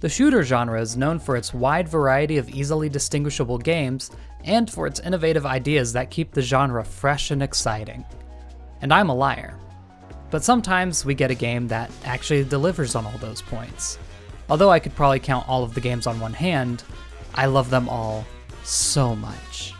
The shooter genre is known for its wide variety of easily distinguishable games and for its innovative ideas that keep the genre fresh and exciting. And I'm a liar. But sometimes we get a game that actually delivers on all those points. Although I could probably count all of the games on one hand, I love them all so much.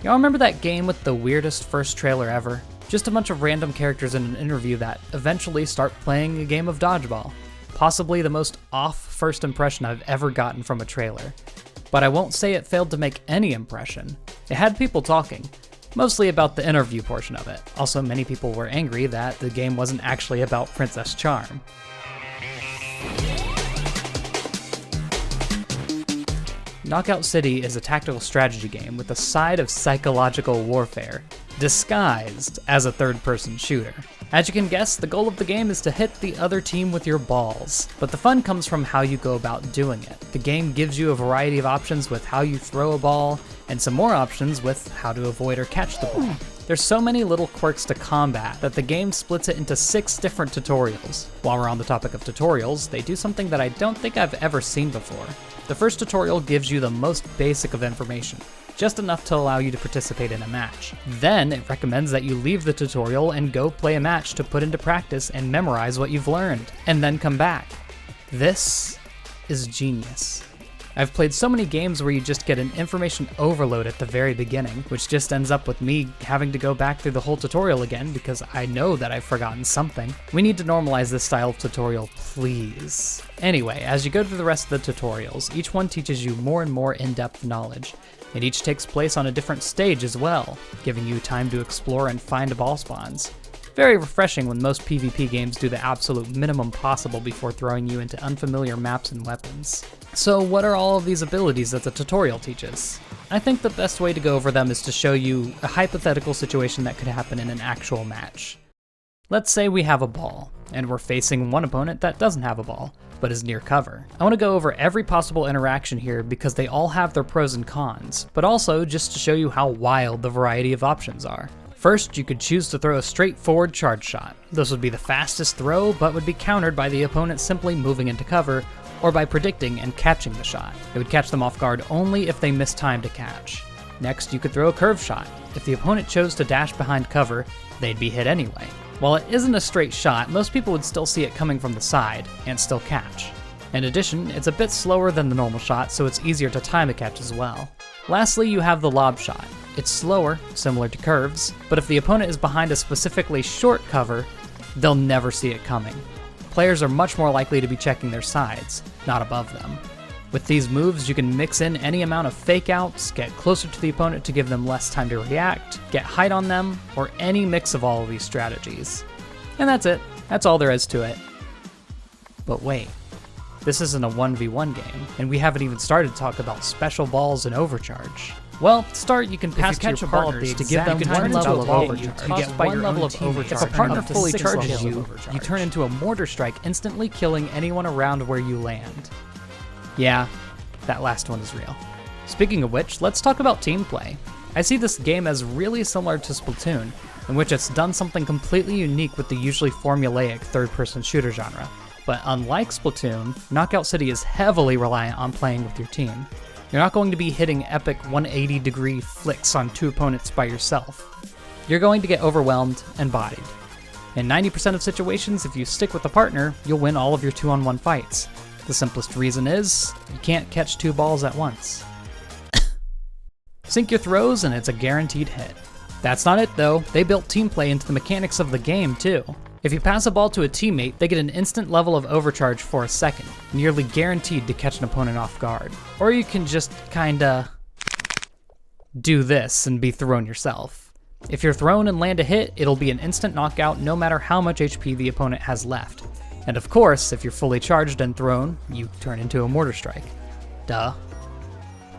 Y'all remember that game with the weirdest first trailer ever? Just a bunch of random characters in an interview that eventually start playing a game of dodgeball. Possibly the most off first impression I've ever gotten from a trailer. But I won't say it failed to make any impression. It had people talking, mostly about the interview portion of it. Also, many people were angry that the game wasn't actually about Princess Charm. Knockout City is a tactical strategy game with a side of psychological warfare, disguised as a third-person shooter. As you can guess, the goal of the game is to hit the other team with your balls, but the fun comes from how you go about doing it. The game gives you a variety of options with how you throw a ball, and some more options with how to avoid or catch the ball. There's so many little quirks to combat that the game splits it into 6 different tutorials. While we're on the topic of tutorials, they do something that I don't think I've ever seen before. The first tutorial gives you the most basic of information, just enough to allow you to participate in a match. Then it recommends that you leave the tutorial and go play a match to put into practice and memorize what you've learned, and then come back. This is genius. I've played so many games where you just get an information overload at the very beginning, which just ends up with me having to go back through the whole tutorial again because I know that I've forgotten something. We need to normalize this style of tutorial, please. Anyway, as you go through the rest of the tutorials, each one teaches you more and more in-depth knowledge, and each takes place on a different stage as well, giving you time to explore and find ball spawns. Very refreshing when most PvP games do the absolute minimum possible before throwing you into unfamiliar maps and weapons. So what are all of these abilities that the tutorial teaches? I think the best way to go over them is to show you a hypothetical situation that could happen in an actual match. Let's say we have a ball, and we're facing one opponent that doesn't have a ball, but is near cover. I want to go over every possible interaction here because they all have their pros and cons, but also just to show you how wild the variety of options are. First, you could choose to throw a straightforward charge shot. This would be the fastest throw, but would be countered by the opponent simply moving into cover, or by predicting and catching the shot. It would catch them off guard only if they missed time to catch. Next, you could throw a curve shot. If the opponent chose to dash behind cover, they'd be hit anyway. While it isn't a straight shot, most people would still see it coming from the side, and still catch. In addition, it's a bit slower than the normal shot, so it's easier to time a catch as well. Lastly, you have the lob shot. It's slower, similar to curves, but if the opponent is behind a specifically short cover, they'll never see it coming. Players are much more likely to be checking their sides, not above them. With these moves, you can mix in any amount of fake outs, get closer to the opponent to give them less time to react, get height on them, or any mix of all of these strategies. And that's it. That's all there is to it. But wait, this isn't a 1v1 game, and we haven't even started to talk about special balls and overcharge. Well, to start, you can pass to your partners to give them one level of overcharge. You get one level of overcharge. If a partner fully charges you, you turn into a mortar strike, instantly killing anyone around where you land. Yeah, that last one is real. Speaking of which, let's talk about team play. I see this game as really similar to Splatoon, in which it's done something completely unique with the usually formulaic third-person shooter genre. But unlike Splatoon, Knockout City is heavily reliant on playing with your team. You're not going to be hitting epic 180-degree flicks on 2 opponents by yourself. You're going to get overwhelmed and bodied. In 90% of situations, if you stick with a partner, you'll win all of your 2-on-1 fights. The simplest reason is, you can't catch 2 balls at once. Sync your throws and it's a guaranteed hit. That's not it though, they built team play into the mechanics of the game too. If you pass a ball to a teammate, they get an instant level of overcharge for a second, nearly guaranteed to catch an opponent off guard. Or you can just kinda do this and be thrown yourself. If you're thrown and land a hit, it'll be an instant knockout no matter how much HP the opponent has left. And of course, if you're fully charged and thrown, you turn into a mortar strike. Duh.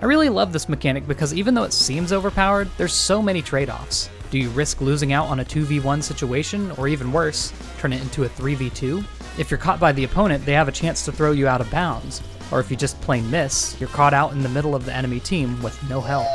I really love this mechanic because even though it seems overpowered, there's so many trade-offs. Do you risk losing out on a 2v1 situation, or even worse, turn it into a 3v2? If you're caught by the opponent, they have a chance to throw you out of bounds. Or if you just plain miss, you're caught out in the middle of the enemy team with no help.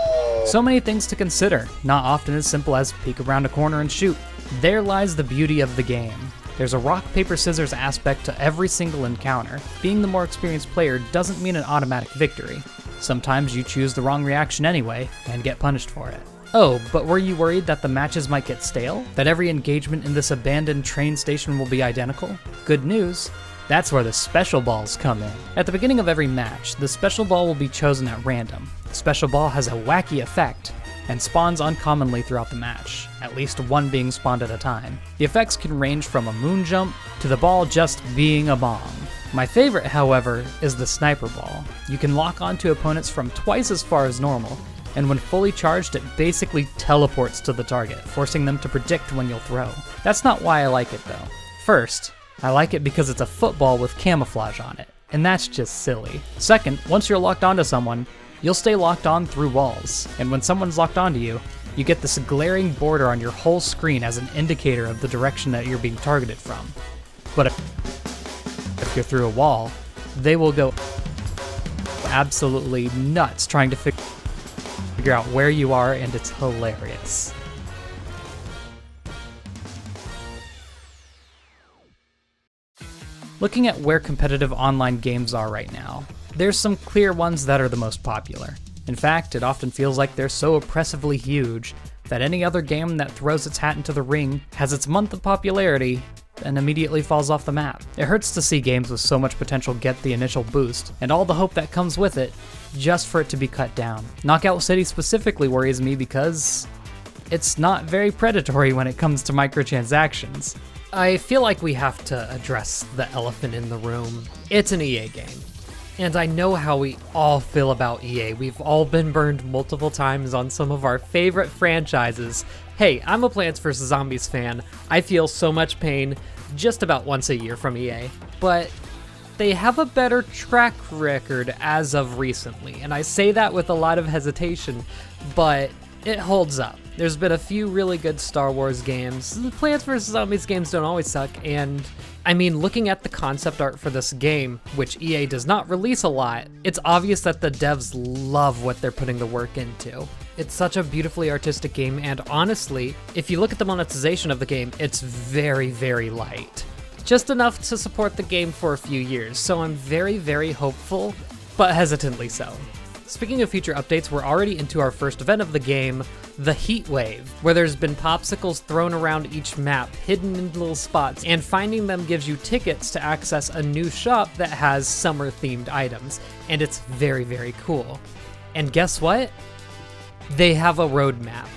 So many things to consider, not often as simple as peek around a corner and shoot. There lies the beauty of the game. There's a rock, paper, scissors aspect to every single encounter. Being the more experienced player doesn't mean an automatic victory. Sometimes you choose the wrong reaction anyway, and get punished for it. Oh, but were you worried that the matches might get stale? That every engagement in this abandoned train station will be identical? Good news, that's where the special balls come in. At the beginning of every match, the special ball will be chosen at random. The special ball has a wacky effect, and spawns uncommonly throughout the match, at least one being spawned at a time. The effects can range from a moon jump to the ball just being a bomb. My favorite, however, is the sniper ball. You can lock onto opponents from twice as far as normal, and when fully charged, it basically teleports to the target, forcing them to predict when you'll throw. That's not why I like it though. First, I like it because it's a football with camouflage on it, and that's just silly. Second, once you're locked onto someone, you'll stay locked on through walls, and when someone's locked onto you, you get this glaring border on your whole screen as an indicator of the direction that you're being targeted from. But if you're through a wall, they will go absolutely nuts trying to figure out where you are, and it's hilarious. Looking at where competitive online games are right now, there's some clear ones that are the most popular. In fact, it often feels like they're so oppressively huge that any other game that throws its hat into the ring has its month of popularity and immediately falls off the map. It hurts to see games with so much potential get the initial boost, and all the hope that comes with it, just for it to be cut down. Knockout City specifically worries me because it's not very predatory when it comes to microtransactions. I feel like we have to address the elephant in the room. It's an EA game. And I know how we all feel about EA. We've all been burned multiple times on some of our favorite franchises. Hey, I'm a Plants vs. Zombies fan. I feel so much pain just about once a year from EA. But they have a better track record as of recently. And I say that with a lot of hesitation, but it holds up. There's been a few really good Star Wars games. The Plants vs. Zombies games don't always suck, and I mean, looking at the concept art for this game, which EA does not release a lot, it's obvious that the devs love what they're putting the work into. It's such a beautifully artistic game, and honestly, if you look at the monetization of the game, it's very, very light. Just enough to support the game for a few years, so I'm very, very hopeful, but hesitantly so. Speaking of future updates, we're already into our first event of the game, the Heat Wave, where there's been popsicles thrown around each map, hidden in little spots, and finding them gives you tickets to access a new shop that has summer-themed items, and it's very, very cool. And guess what? They have a roadmap.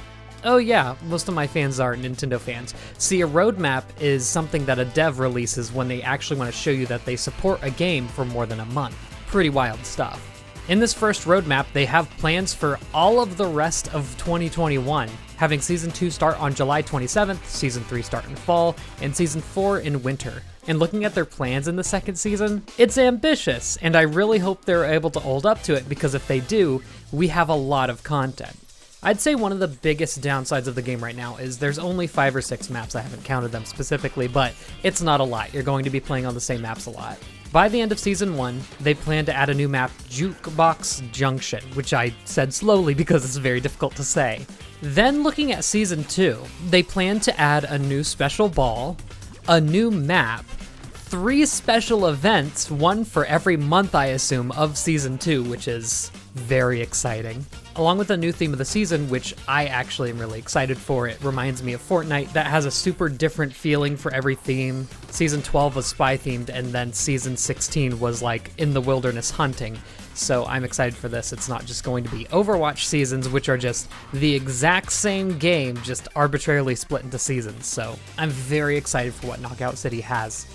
Oh yeah, most of my fans are Nintendo fans. See, a roadmap is something that a dev releases when they actually want to show you that they support a game for more than a month. Pretty wild stuff. In this first roadmap, they have plans for all of the rest of 2021, having Season 2 start on July 27th, Season 3 start in fall, and Season 4 in winter. And looking at their plans in the second season, it's ambitious, and I really hope they're able to hold up to it, because if they do, we have a lot of content. I'd say one of the biggest downsides of the game right now is there's only 5 or 6 maps. I haven't counted them specifically, but it's not a lot. You're going to be playing on the same maps a lot. By the end of Season 1, they plan to add a new map, Jukebox Junction, which I said slowly because it's very difficult to say. Then looking at Season 2, they plan to add a new special ball, a new map, 3 special events, one for every month I assume, of Season 2, which is very exciting. Along with a new theme of the season, which I actually am really excited for. It reminds me of Fortnite, that has a super different feeling for every theme. Season 12 was spy themed, and then Season 16 was like in the wilderness hunting. So I'm excited for this. It's not just going to be Overwatch seasons, which are just the exact same game, just arbitrarily split into seasons. So I'm very excited for what Knockout City has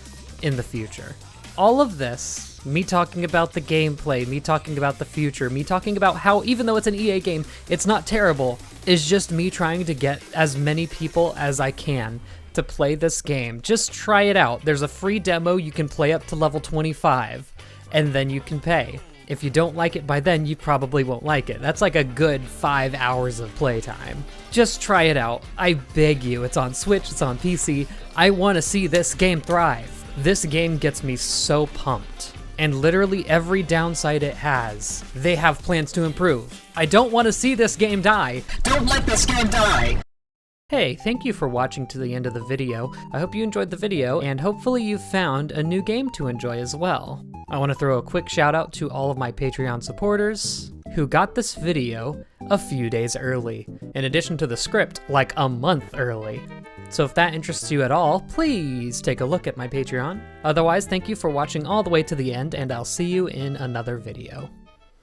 in the future. All of this, me talking about the gameplay, me talking about the future, me talking about how even though it's an EA game, it's not terrible, is just me trying to get as many people as I can to play this game. Just try it out. There's a free demo you can play up to level 25, and then you can pay. If you don't like it by then, you probably won't like it. That's like a good 5 hours of playtime. Just try it out. I beg you. It's on Switch, it's on PC. I want to see this game thrive. This game gets me so pumped. And literally every downside it has, they have plans to improve. I don't want to see this game die. Don't let this game die! Hey, thank you for watching to the end of the video. I hope you enjoyed the video, and hopefully you found a new game to enjoy as well. I want to throw a quick shout out to all of my Patreon supporters who got this video a few days early, in addition to the script like a month early. So if that interests you at all, please take a look at my Patreon. Otherwise, thank you for watching all the way to the end, and I'll see you in another video.